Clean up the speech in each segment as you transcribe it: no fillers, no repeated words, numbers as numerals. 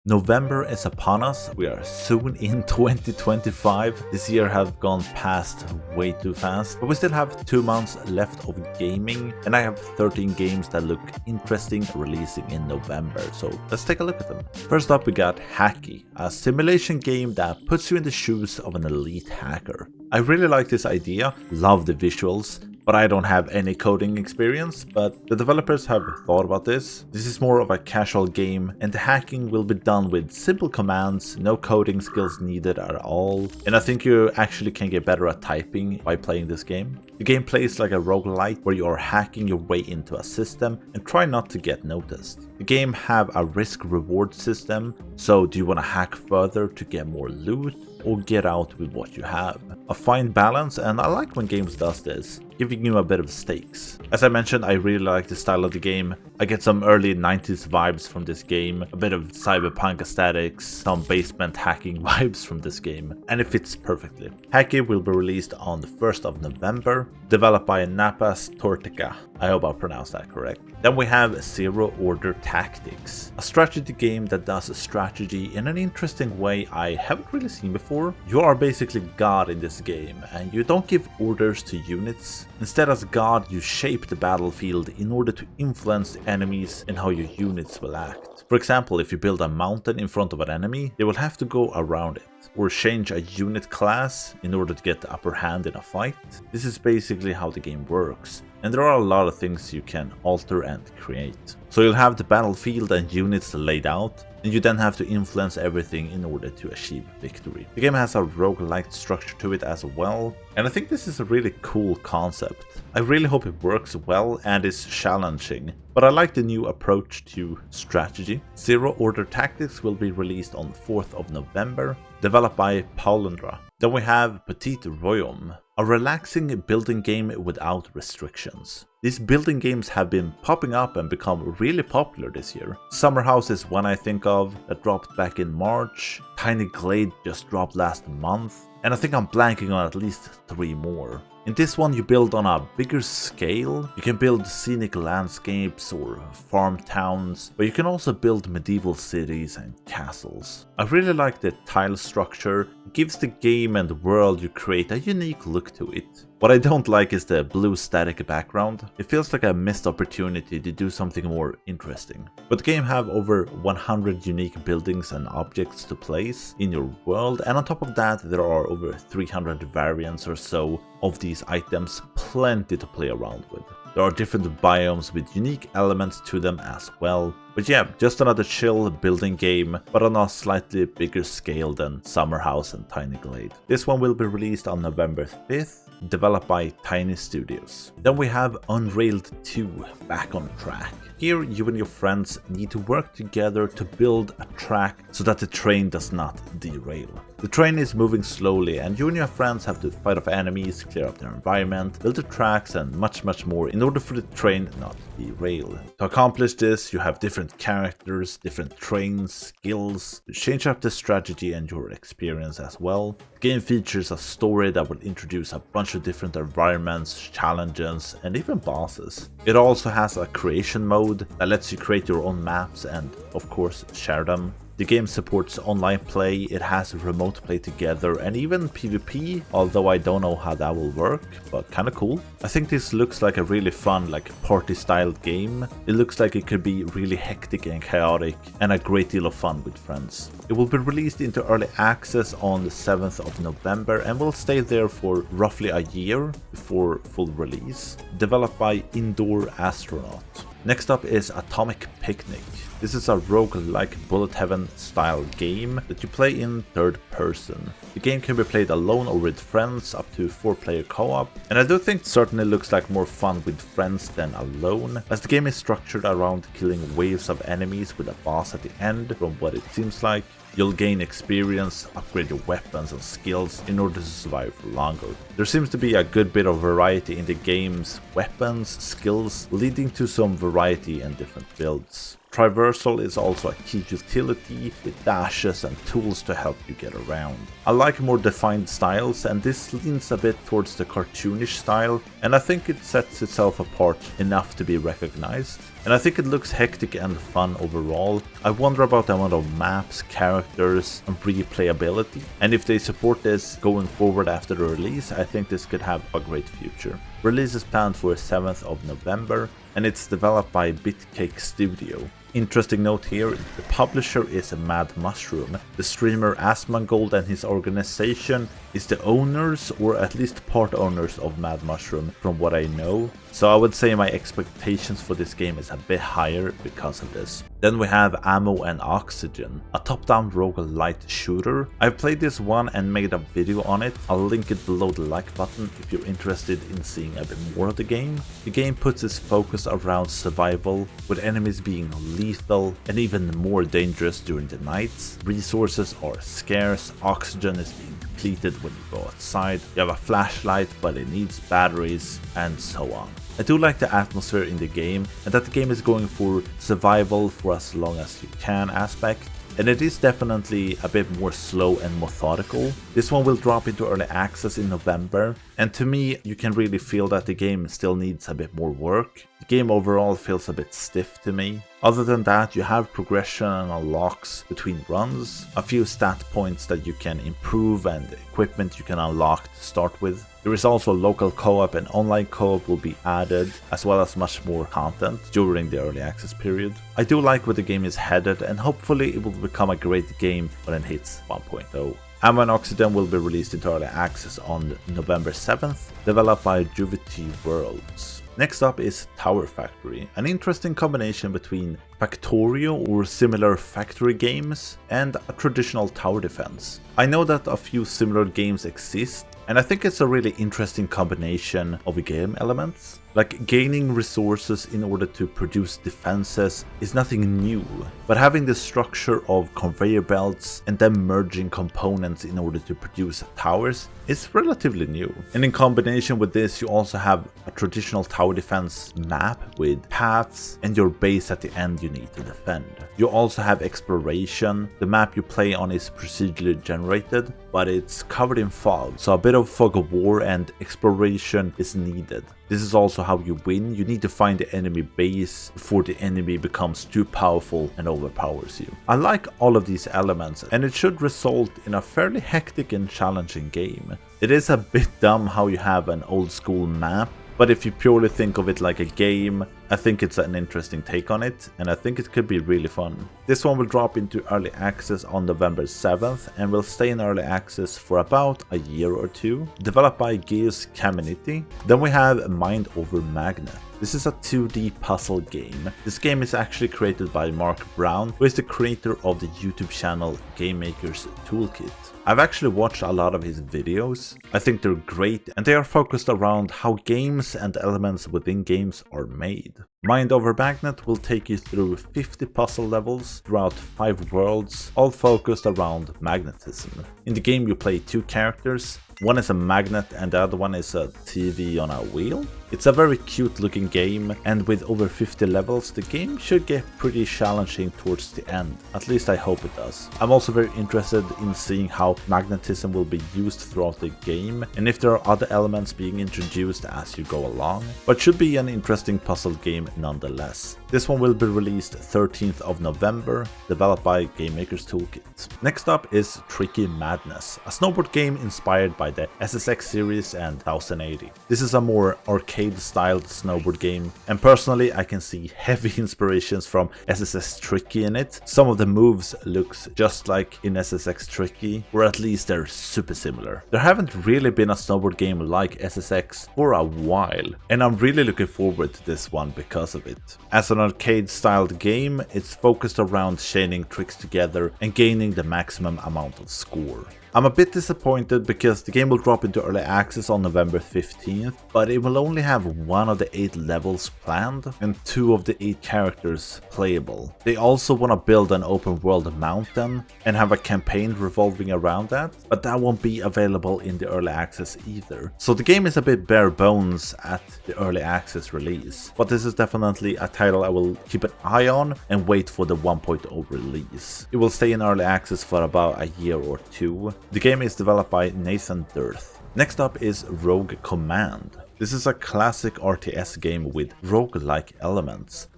November is upon us, we are soon in 2025. This year has gone past way too fast, but we still have 2 months left of gaming, and I have 13 games that look interesting releasing in November, so let's take a look at them. First up we got Hacky, a simulation game that puts you in the shoes of an elite hacker. I really like this idea, love the visuals, but I don't have any coding experience, but the developers have thought about this. This is more of a casual game, and the hacking will be done with simple commands, no coding skills needed at all, and I think you actually can get better at typing by playing this game. The game plays like a roguelike where you are hacking your way into a system and try not to get noticed. The game have a risk-reward system, so do you want to hack further to get more loot, or get out with what you have? A fine balance, and I like when games does this, giving you a bit of stakes. As I mentioned, I really like the style of the game. I get some early 90s vibes from this game, a bit of cyberpunk aesthetics, some basement hacking vibes from this game, and it fits perfectly. Hacky will be released on the 1st of November, developed by Napas Tortica. I hope I pronounced that correct. Then we have Zero Order Tactics, a strategy game that does strategy in an interesting way I haven't really seen before. You are basically God in this game, and you don't give orders to units. Instead, as God, you shape the battlefield in order to influence the enemies and how your units will act. For example, if you build a mountain in front of an enemy, they will have to go around it, or change a unit class in order to get the upper hand in a fight. This is basically how the game works, and there are a lot of things you can alter and create. So you'll have the battlefield and units laid out, and you then have to influence everything in order to achieve victory. The game has a roguelike structure to it as well, and I think this is a really cool concept. I really hope it works well and is challenging, but I like the new approach to strategy. Zero Order Tactics will be released on the 4th of November, developed by Paulundra. Then we have Petit Royaume, a relaxing building game without restrictions. These building games have been popping up and become really popular this year. Summer House is one I think of, that dropped back in March. Tiny Glade just dropped last month, and I think I'm blanking on at least 3 more. In this one you build on a bigger scale. You can build scenic landscapes or farm towns, but you can also build medieval cities and castles. I really like the tile structure. It gives the game and the world you create a unique look to it. What I don't like is the blue static background. It feels like a missed opportunity to do something more interesting. But the game have over 100 unique buildings and objects to place in your world, and on top of that there are over 300 variants or so of these items, plenty to play around with. There are different biomes with unique elements to them as well. But yeah, just another chill building game, but on a slightly bigger scale than Summer House and Tiny Glade. This one will be released on November 5th, developed by Tiny Studios. Then we have Unrailed 2 back on track. Here you and your friends need to work together to build a track so that the train does not derail. The train is moving slowly and you and your friends have to fight off enemies, clear up their environment, build the tracks and much more in order for the train not to derail. To accomplish this you have different characters, different trains, skills, to change up the strategy and your experience as well. The game features a story that will introduce a bunch of different environments, challenges and even bosses. It also has a creation mode that lets you create your own maps and of course share them. The game supports online play, it has remote play together and even PvP, although I don't know how that will work, but kinda cool. I think this looks like a really fun, party style game. It looks like it could be really hectic and chaotic and a great deal of fun with friends. It will be released into early access on the 7th of November and will stay there for roughly a year before full release. Developed by Indoor Astronaut. Next up is Atomic Picnic. This is a roguelike bullet heaven style game that you play in third person. The game can be played alone or with friends, up to 4-player co-op, and I do think it certainly looks like more fun with friends than alone, as the game is structured around killing waves of enemies with a boss at the end, from what it seems like. You'll gain experience, upgrade your weapons and skills in order to survive for longer. There seems to be a good bit of variety in the game's weapons, skills, leading to some variety and different builds. Traversal is also a key utility with dashes and tools to help you get around. I like more defined styles, and this leans a bit towards the cartoonish style, and I think it sets itself apart enough to be recognized. And I think it looks hectic and fun overall. I wonder about the amount of maps, characters, and replayability, and if they support this going forward after the release, I think this could have a great future. Release is planned for 7th of November, and it's developed by Bitcake Studio. Interesting note here, the publisher is Mad Mushroom. The streamer Asmongold and his organization is the owners, or at least part owners, of Mad Mushroom from what I know. So I would say my expectations for this game is a bit higher because of this. Then we have Ammo and Oxygen, a top-down roguelite shooter. I've played this one and made a video on it. I'll link it below the like button if you're interested in seeing a bit more of the game. The game puts its focus around survival, with enemies being lethal and even more dangerous during the nights. Resources are scarce, oxygen is being depleted when you go outside, you have a flashlight but it needs batteries, and so on. I do like the atmosphere in the game, and that the game is going for survival for as long as you can aspect. And it is definitely a bit more slow and methodical. This one will drop into early access in November, and to me you can really feel that the game still needs a bit more work. The game overall feels a bit stiff to me. Other than that, you have progression and unlocks between runs, a few stat points that you can improve and equipment you can unlock to start with. There is also local co-op, and online co-op will be added, as well as much more content during the early access period. I do like where the game is headed, and hopefully it will become a great game when it hits 1.0. Ammo and Oxygen will be released into early access on November 7th, developed by Petit Royaume. Next up is Tower Factory, an interesting combination between Factorio or similar factory games and a traditional tower defense. I know that a few similar games exist, and I think it's a really interesting combination of game elements. Like, gaining resources in order to produce defenses is nothing new, but having the structure of conveyor belts and then merging components in order to produce towers is relatively new. And in combination with this, you also have a traditional tower defense map with paths and your base at the end you need to defend. You also have exploration. The map you play on is procedurally generated, but it's covered in fog, so a bit of fog of war and exploration is needed. This is also how you win. You need to find the enemy base before the enemy becomes too powerful and overpowers you. I like all of these elements, and it should result in a fairly hectic and challenging game. It is a bit dumb how you have an old school map, but if you purely think of it like a game, I think it's an interesting take on it, and I think it could be really fun. This one will drop into early access on November 7th and will stay in early access for about a year or two. Developed by Geus Caminiti. Then we have Mind Over Magnet. This is a 2D puzzle game. This game is actually created by Mark Brown, who is the creator of the YouTube channel Game Maker's Toolkit. I've actually watched a lot of his videos. I think they're great, and they are focused around how games and elements within games are made. Mind Over Magnet will take you through 50 puzzle levels throughout 5 worlds, all focused around magnetism. In the game you play 2 characters. One is a magnet and the other one is a TV on a wheel. It's a very cute looking game, and with over 50 levels, the game should get pretty challenging towards the end. At least I hope it does. I'm also very interested in seeing how magnetism will be used throughout the game, and if there are other elements being introduced as you go along. But should be an interesting puzzle game nonetheless. This one will be released 13th of November, developed by Game Maker's Toolkit. Next up is Tricky Madness, a snowboard game inspired by the SSX series and 1080. This is a more arcade-styled snowboard game, and personally I can see heavy inspirations from SSX Tricky in it. Some of the moves looks just like in SSX Tricky, or at least they're super similar. There haven't really been a snowboard game like SSX for a while, and I'm really looking forward to this one because of it. As an arcade-styled game, it's focused around chaining tricks together and gaining the maximum amount of score. I'm a bit disappointed because the game will drop into early access on November 15th, but it will only have one of the 8 levels planned and 2 of the 8 characters playable. They also want to build an open world mountain and have a campaign revolving around that, but that won't be available in the early access either. So the game is a bit bare bones at the early access release, but this is definitely a title I will keep an eye on and wait for the 1.0 release. It will stay in early access for about a year or 2. The game is developed by Nathan Dirth. Next up is Rogue Command. This is a classic RTS game with roguelike elements.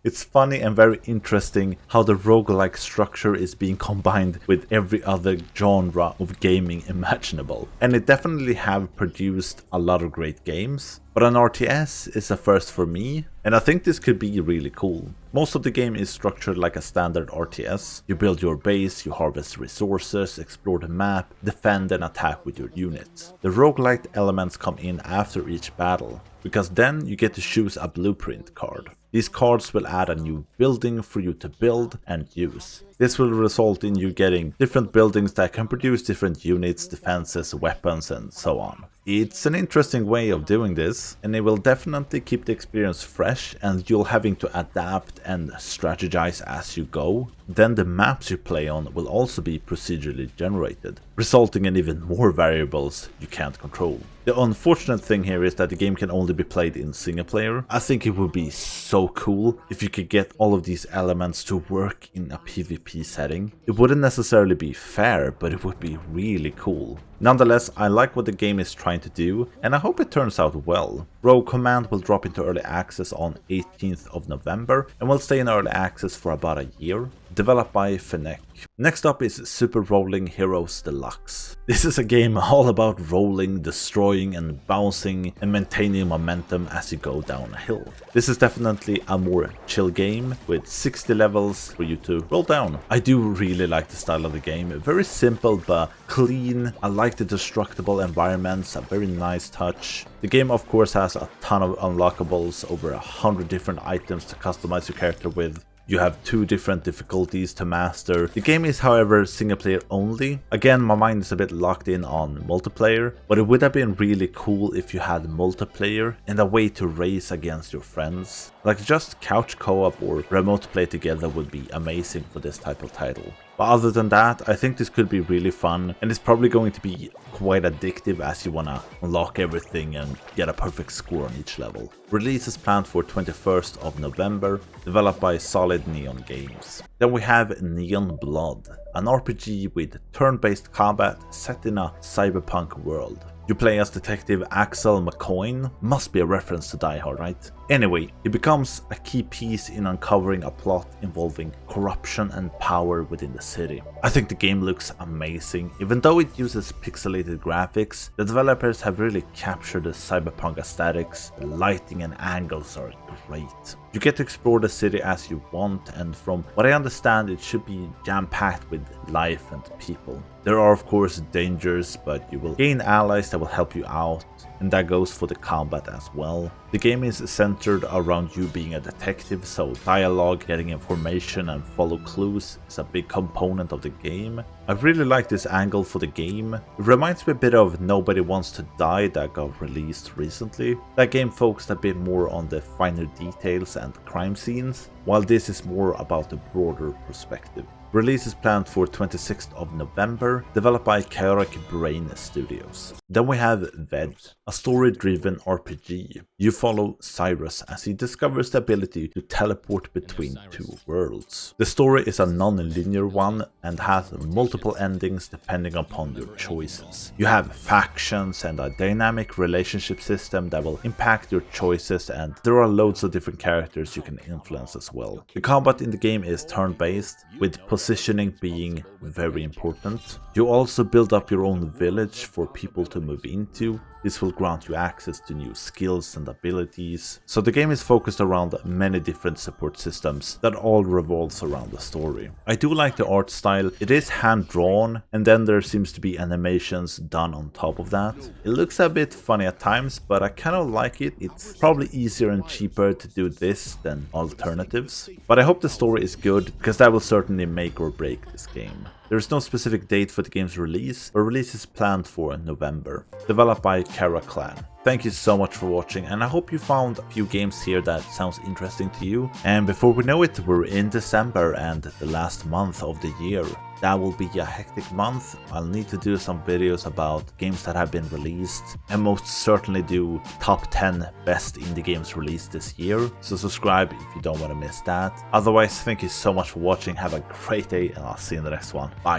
It's funny and very interesting how the roguelike structure is being combined with every other genre of gaming imaginable. And it definitely have produced a lot of great games, but an RTS is a first for me, and I think this could be really cool. Most of the game is structured like a standard RTS. You build your base, you harvest resources, explore the map, defend and attack with your units. The roguelike elements come in after each battle, because then you get to choose a blueprint card. These cards will add a new building for you to build and use. This will result in you getting different buildings that can produce different units, defenses, weapons and so on. It's an interesting way of doing this, and it will definitely keep the experience fresh and you'll having to adapt and strategize as you go. Then the maps you play on will also be procedurally generated, resulting in even more variables you can't control. The unfortunate thing here is that the game can only be played in single player. I think it would be so cool if you could get all of these elements to work in a PvP setting. It wouldn't necessarily be fair, but it would be really cool. Nonetheless, I like what the game is trying to do, and I hope it turns out well. Rogue Command will drop into early access on 18th of November and will stay in early access for about a year. Developed by Fennec. Next up is Super Rolling Heroes Deluxe. This is a game all about rolling, destroying and bouncing and maintaining momentum as you go down a hill. This is definitely a more chill game with 60 levels for you to roll down. I do really like the style of the game, very simple but clean. I like the destructible environments, a very nice touch. The game of course has a ton of unlockables, over 100 different items to customize your character with. You have 2 different difficulties to master. The game is however single player only. Again, my mind is a bit locked in on multiplayer, but it would have been really cool if you had multiplayer and a way to race against your friends. Like just couch co-op or remote play together would be amazing for this type of title. But other than that, I think this could be really fun, and it's probably going to be quite addictive as you wanna unlock everything and get a perfect score on each level. Release is planned for 21st of November, developed by Solid Neon Games. Then we have Neon Blood, an RPG with turn-based combat set in a cyberpunk world. You play as Detective Axel McCoy, must be a reference to Die Hard, right? Anyway, he becomes a key piece in uncovering a plot involving corruption and power within the city. I think the game looks amazing. Even though it uses pixelated graphics, the developers have really captured the cyberpunk aesthetics. The lighting and angles are great. You get to explore the city as you want, and from what I understand it should be jam-packed with life and people. There are of course dangers, but you will gain allies that will help you out, and that goes for the combat as well. The game is centered around you being a detective, so dialogue, getting information and follow clues is a big component of the game. I really like this angle for the game. It reminds me a bit of Nobody Wants to Die that got released recently. That game focused a bit more on the finer details and crime scenes, while this is more about the broader perspective. Release is planned for 26th of November, developed by Chaotic Brain Studios. Then we have Ved, a story-driven RPG. You follow Cyrus as he discovers the ability to teleport between 2 worlds. The story is a non-linear one and has multiple endings depending upon your choices. You have factions and a dynamic relationship system that will impact your choices, and there are loads of different characters you can influence as well. The combat in the game is turn-based, with positioning being very important. You also build up your own village for people to move into. This will grant you access to new skills and abilities. So the game is focused around many different support systems that all revolves around the story. I do like the art style. It is hand drawn, and then there seems to be animations done on top of that. It looks a bit funny at times, but I kind of like it. It's probably easier and cheaper to do this than alternatives. But I hope the story is good, because that will certainly make or break this game. There is no specific date for the game's release, but release is planned for November. Developed by Kara Clan. Thank you so much for watching, and I hope you found a few games here that sounds interesting to you. And before we know it, we're in December and the last month of the year. That will be a hectic month. I'll need to do some videos about games that have been released, and most certainly do top 10 best indie games released this year. So subscribe if you don't want to miss that. Otherwise, thank you so much for watching. Have a great day, and I'll see you in the next one. Bye.